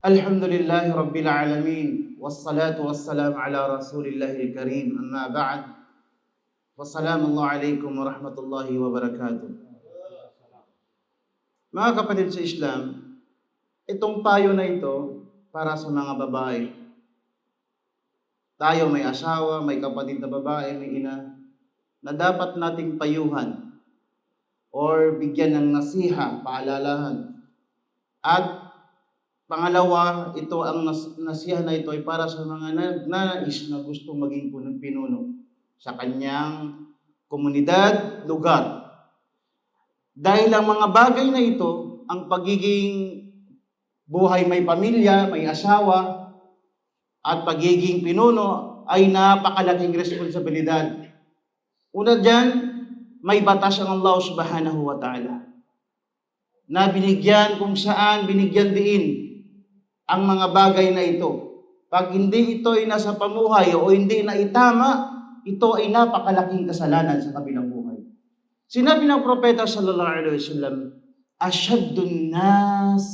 Alhamdulillahi Rabbil Alamin. Wassalatu wassalamu ala Rasulillahil Karim. Amma ba'd. Wassalamualaikum warahmatullahi wabarakatuh. Mga kapatid sa Islam, itong payo na ito para sa mga babae. Tayo may asawa, may kapatid na babae, may ina, na dapat nating payuhan or bigyan ng nasiha, paalalahan. At pangalawa, ito ang nasiha na ito ay para sa mga nais na gusto maging pinuno sa kanyang komunidad, lugar. Dahil ang mga bagay na ito, ang pagiging buhay may pamilya, may asawa, at pagiging pinuno ay napakalaking responsibilidad. Una dyan, may batas ang Allah subhanahu wa ta'ala na binigyan kung saan binigyan din ang mga bagay na ito. Pag hindi ito ay nasa pamuhay o hindi na itama, ito ay napakalaking kasalanan sa kabilang buhay. Sinabi ng propeta sallallahu alaihi wasallam, "Ashaddun nas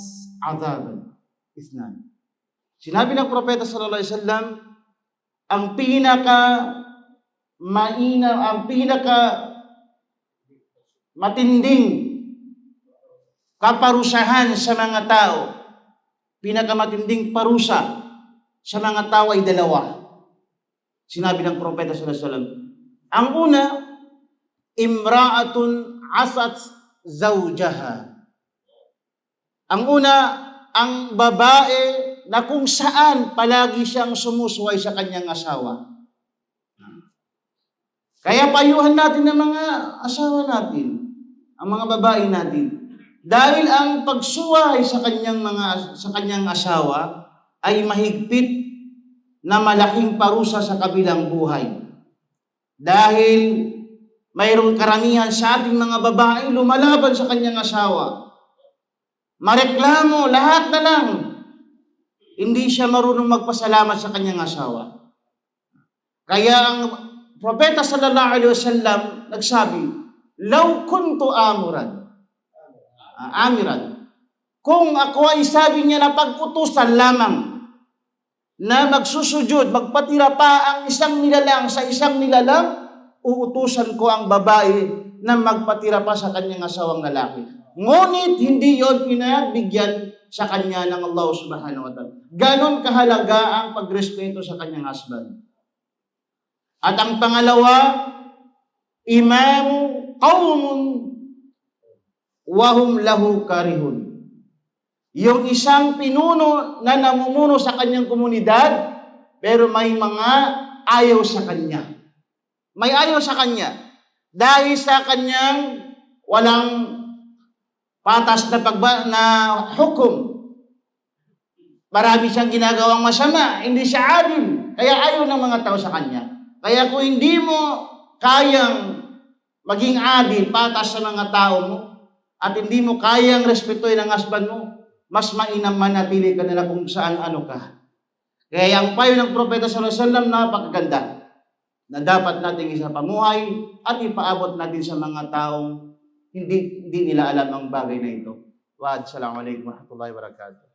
adhaban ithnan." Sinabi ng propeta sallallahu alaihi wasallam, ang pinaka matinding kaparusahan sa mga tao, pinakamatinding parusa sa mga tao ay dalawa. Sinabi ng propeta sallallahu alaihi wasallam, ang una, imra'atun asat zawjaha. Ang una, ang babae na kung saan palagi siyang sumusuway sa kanyang asawa. Kaya payuhan natin ang mga asawa natin, ang mga babae natin. Dahil ang pagsuway sa kanyang asawa ay mahigpit na malaking parusa sa kabilang buhay. Dahil mayroong karamihan sa ating mga babae lumalaban sa kanyang asawa. Mareklamo, lahat na lang. Hindi siya marunong magpasalamat sa kanyang asawa. Kaya ang propeta sallallahu alaihi wasallam nagsabi, "Law kuntu amiran." Kung ako ay sabi niya na pag-utusan lamang na magsusujud, magpatira pa ang isang nilalang sa isang nilalang, uutusan ko ang babae na magpatira pa sa kanyang asawang lalaki. Ngunit hindi yon pinagbigyan sa kanya ng Allah subhanahu wa ta'ala. Ganon kahalaga ang pagrespeto sa kanyang husband. At ang pangalawa, imamu qaumun wahum lahu karihun. Yung isang pinuno na namumuno sa kanyang komunidad, pero may mga ayaw sa kanya. May ayaw sa kanya. Dahil sa kanyang walang patas na hukom. Marami siyang ginagawang masama. Hindi siya adil. Kaya ayaw ng mga tao sa kanya. Kaya kung hindi mo kayang maging adil, patas sa mga tao mo, at hindi mo kayang respetuhin ang husband mo, mas mainam manatili ka nila kung saan ano ka. Kaya ang payo ng propeta sallallahu alaihi wasallam napakaganda na dapat nating isa pamuhay at ipaabot natin sa mga taong hindi nila alam ang bagay na ito. Assalamualaikum warahmatullahi wabarakatuh.